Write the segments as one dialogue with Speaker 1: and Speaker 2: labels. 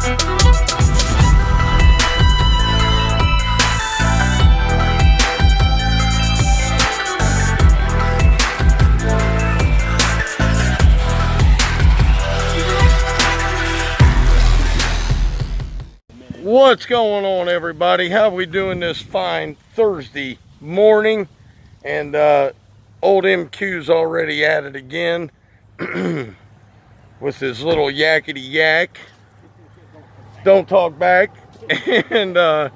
Speaker 1: What's going on, everybody? How we doing this fine Thursday morning? And old MQ's already at it again with his little yakety yak. Don't talk back. And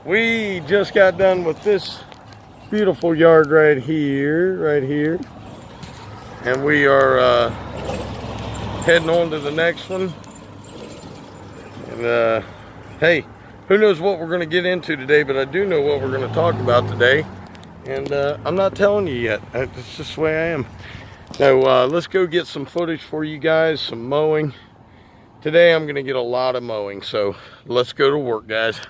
Speaker 1: we just got done with this beautiful yard right here. And we are heading on to the next one. And hey, who knows what we're going to get into today, but I do know what we're going to talk about today. And I'm not telling you yet. It's just the way I am. Now, let's go get some footage for you guys, some mowing. Today, I'm going to get a lot of mowing, so let's go to work, guys.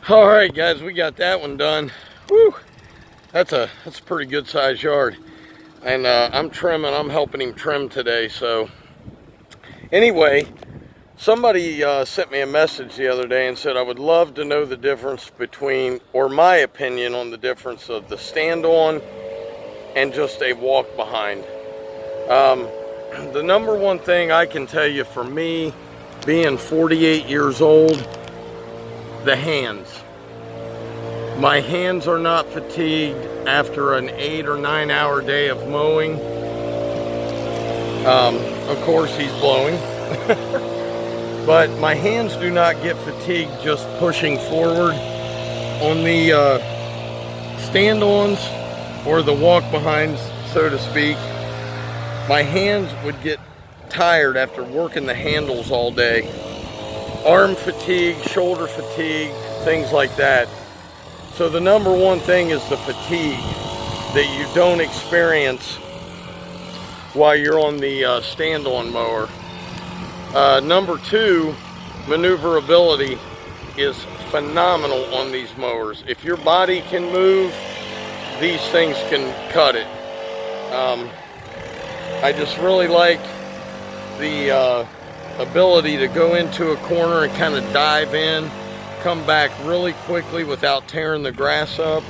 Speaker 1: All right, guys, we got that one done. Woo! That's a pretty good sized yard. And I'm trimming. I'm helping him trim today. So anyway, somebody sent me a message the other day and said I would love to know the difference between, or my opinion on the difference of the stand-on and just a walk behind. The number one thing I can tell you, for me, being 48 years old, the hands. My hands are not fatigued after an 8 or 9 hour day of mowing. Of course, he's blowing. But my hands do not get fatigued just pushing forward. On the stand-ons or the walk-behinds, so to speak, my hands would get tired after working the handles all day. Arm fatigue, shoulder fatigue, things like that. So the number one thing is the fatigue that you don't experience while you're on the stand-on mower. Number two, maneuverability is phenomenal on these mowers. If your body can move, these things can cut it. I just really like the ability to go into a corner and kind of dive in, come back really quickly without tearing the grass up.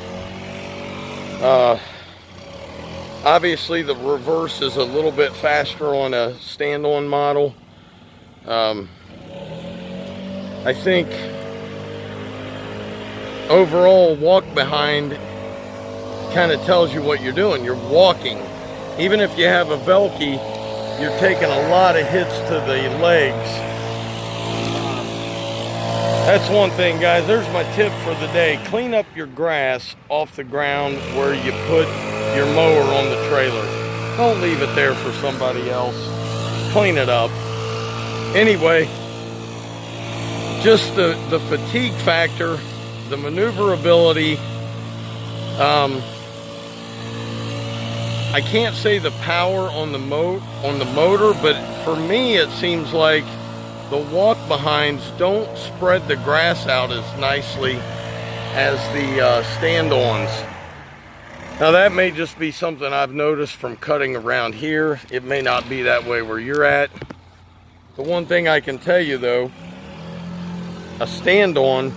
Speaker 1: Obviously the reverse is a little bit faster on a stand-on model. I think overall walk behind kind of tells you what you're doing. You're walking. Even if you have a Velke, you're taking a lot of hits to the legs. That's one thing, guys. There's my tip for the day. Clean up your grass off the ground where you put your mower on the trailer. Don't leave it there for somebody else. Clean it up. Anyway, just the fatigue factor, the maneuverability. I can't say the power on the motor, but for me it seems like the walk behinds don't spread the grass out as nicely as the stand-ons. Now that may just be something I've noticed from cutting around here. It may not be that way where you're at. The one thing I can tell you though, a stand-on,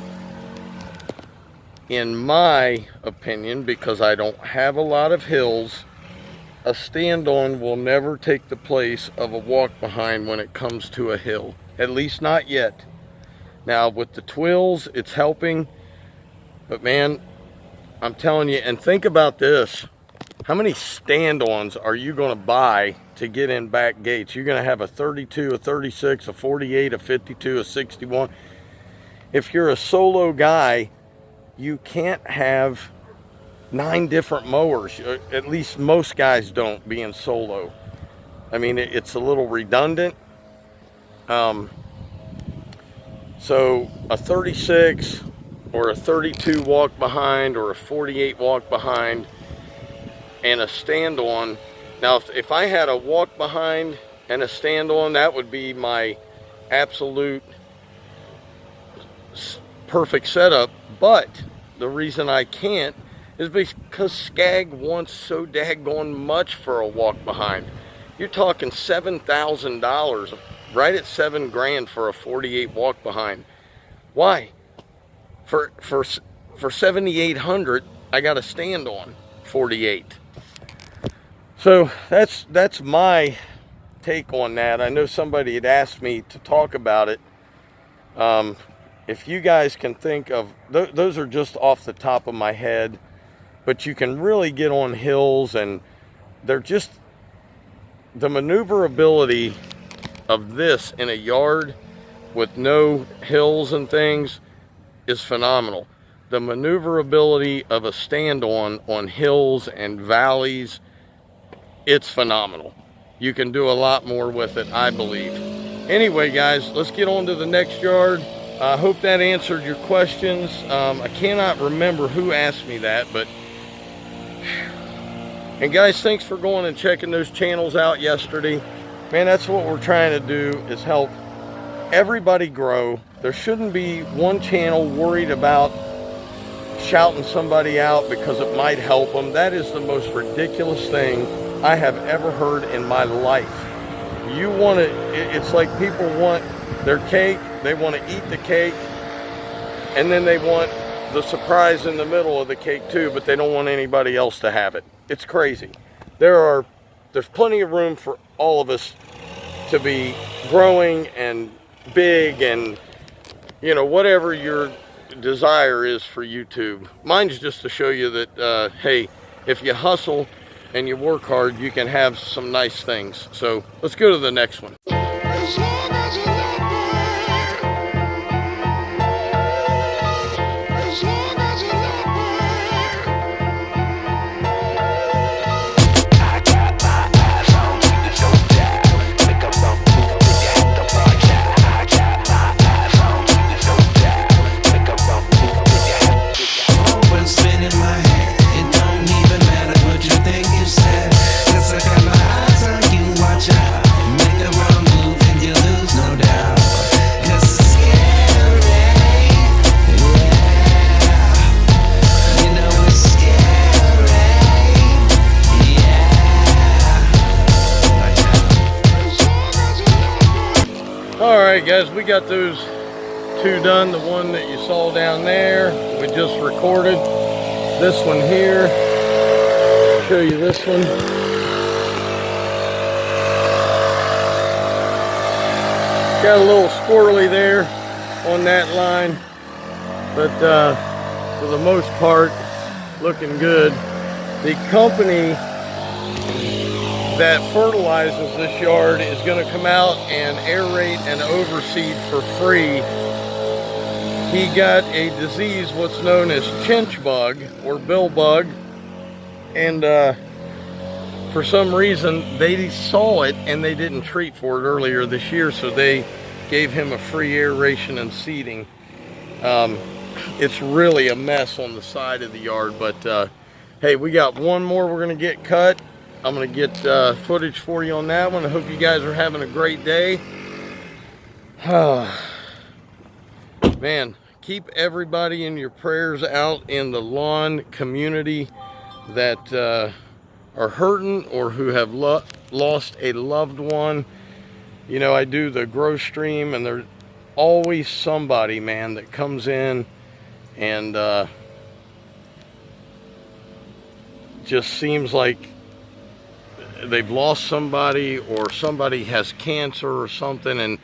Speaker 1: in my opinion, because I don't have a lot of hills, a stand-on will never take the place of a walk-behind when it comes to a hill. At least not yet. Now with the twills, it's helping. But man, I'm telling you, and think about this. How many stand-ons are you going to buy to get in back gates? You're going to have a 32, a 36, a 48, a 52, a 61. If you're a solo guy, you can't have 9 different mowers. At least most guys don't, being solo. I mean, it's a little redundant. So a 36 or a 32 walk behind or a 48 walk behind and a stand on. Now if I had a walk behind and a stand on, that would be my absolute perfect setup. But the reason I can't is because Skag wants so daggone much for a walk behind. You're talking $7,000, right at $7 grand for a 48 walk behind. Why? For $7,800, I got a stand on 48. So that's my take on that. I know somebody had asked me to talk about it. If you guys can think of, those are just off the top of my head, but you can really get on hills, and they're just, the maneuverability of this in a yard with no hills and things is phenomenal. The maneuverability of a stand-on hills and valleys, it's phenomenal. You can do a lot more with it, I believe. Anyway, guys, let's get on to the next yard. I hope that answered your questions. I cannot remember who asked me that, but... And guys, thanks for going and checking those channels out yesterday. Man, that's what we're trying to do, is help everybody grow. There shouldn't be one channel worried about shouting somebody out because it might help them. That is the most ridiculous thing I have ever heard in my life. You want to, it's like people want their cake, they want to eat the cake, and then they want the surprise in the middle of the cake too, but they don't want anybody else to have it. It's crazy. There's plenty of room for all of us to be growing and big, and you know, whatever your desire is for YouTube. Mine's just to show you that hey, if you hustle and you work hard, you can have some nice things. So let's go to the next one. Alright guys, we got those 2 done. The one that you saw down there, we just recorded. This one here, I'll show you this one. Got a little squirrely there on that line, but for the most part, looking good. The company that fertilizes this yard is going to come out and aerate and overseed for free. He got a disease, what's known as chinch bug or bill bug, and for some reason they saw it and they didn't treat for it earlier this year, so they gave him a free aeration and seeding. It's really a mess on the side of the yard, but hey, we got one more we're going to get cut. I'm going to get footage for you on that one. I hope you guys are having a great day. Man, keep everybody in your prayers out in the lawn community that are hurting or who have lost a loved one. You know, I do the grow stream, and there's always somebody, man, that comes in and just seems like they've lost somebody, or somebody has cancer or something. And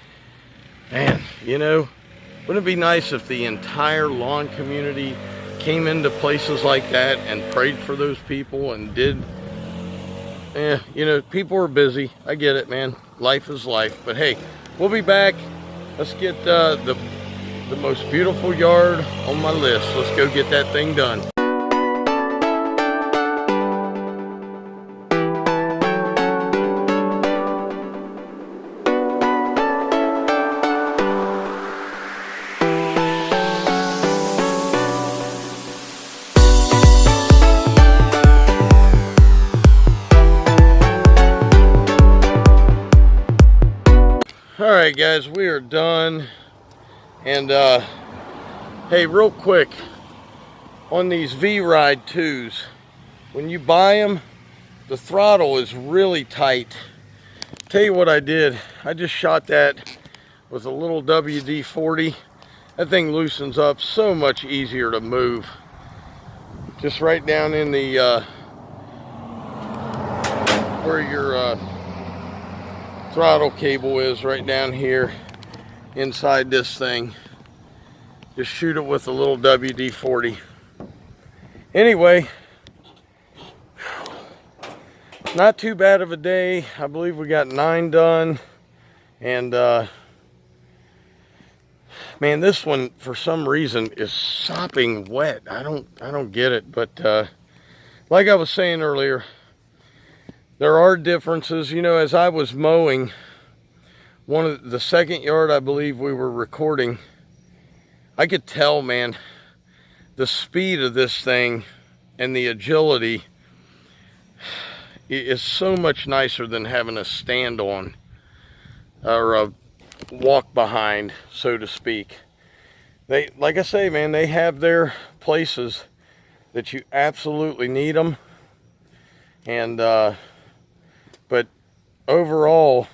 Speaker 1: man, you know, wouldn't it be nice if the entire lawn community came into places like that and prayed for those people and did? You know, people are busy. I get it, man. Life is life. But hey, we'll be back. Let's get the most beautiful yard on my list. Let's go get that thing done. Alright guys, we are done. And hey, real quick, on these V-Ride 2s, when you buy them, the throttle is really tight. Tell you what I did, I just shot that with a little WD-40. That thing loosens up so much easier to move. Just right down in the where your throttle cable is, right down here inside this thing. Just shoot it with a little WD-40. Anyway, not too bad of a day. I believe we got 9 done. And man, this one for some reason is sopping wet. I don't get it. But like I was saying earlier, there are differences. You know, as I was mowing one of the second yard I believe we were recording, I could tell, man, the speed of this thing and the agility is so much nicer than having a stand on or a walk behind, so to speak. They, like I say, man, they have their places that you absolutely need them. And but overall,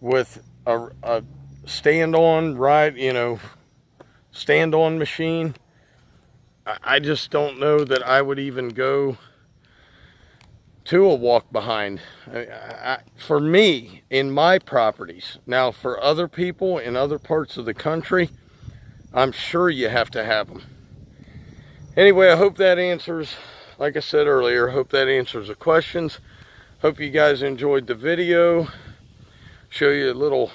Speaker 1: with a stand-on ride, you know, stand-on machine, I just don't know that I would even go to a walk behind. For me, in my properties. Now, for other people in other parts of the country, I'm sure you have to have them. Anyway, I hope that answers, like I said earlier, I hope that answers the questions. Hope you guys enjoyed the video. Show you a little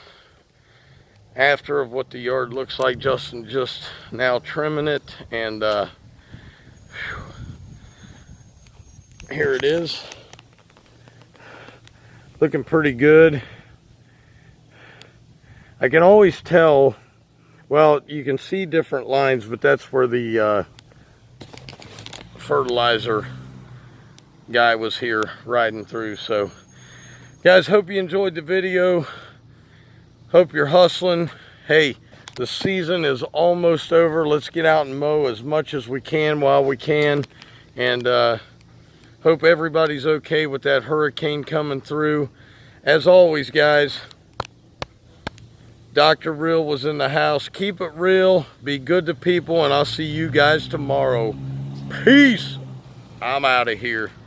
Speaker 1: after of what the yard looks like. Justin just now trimming it, and here it is. Looking pretty good. I can always tell, well, you can see different lines, but that's where the fertilizer guy was here riding through. So guys, hope you enjoyed the video. Hope you're hustling. Hey, the season is almost over. Let's get out and mow as much as we can while we can. And hope everybody's okay with that hurricane coming through. As always, guys, Dr. Real was in the house. Keep it real, be good to people, and I'll see you guys tomorrow. Peace. I'm out of here.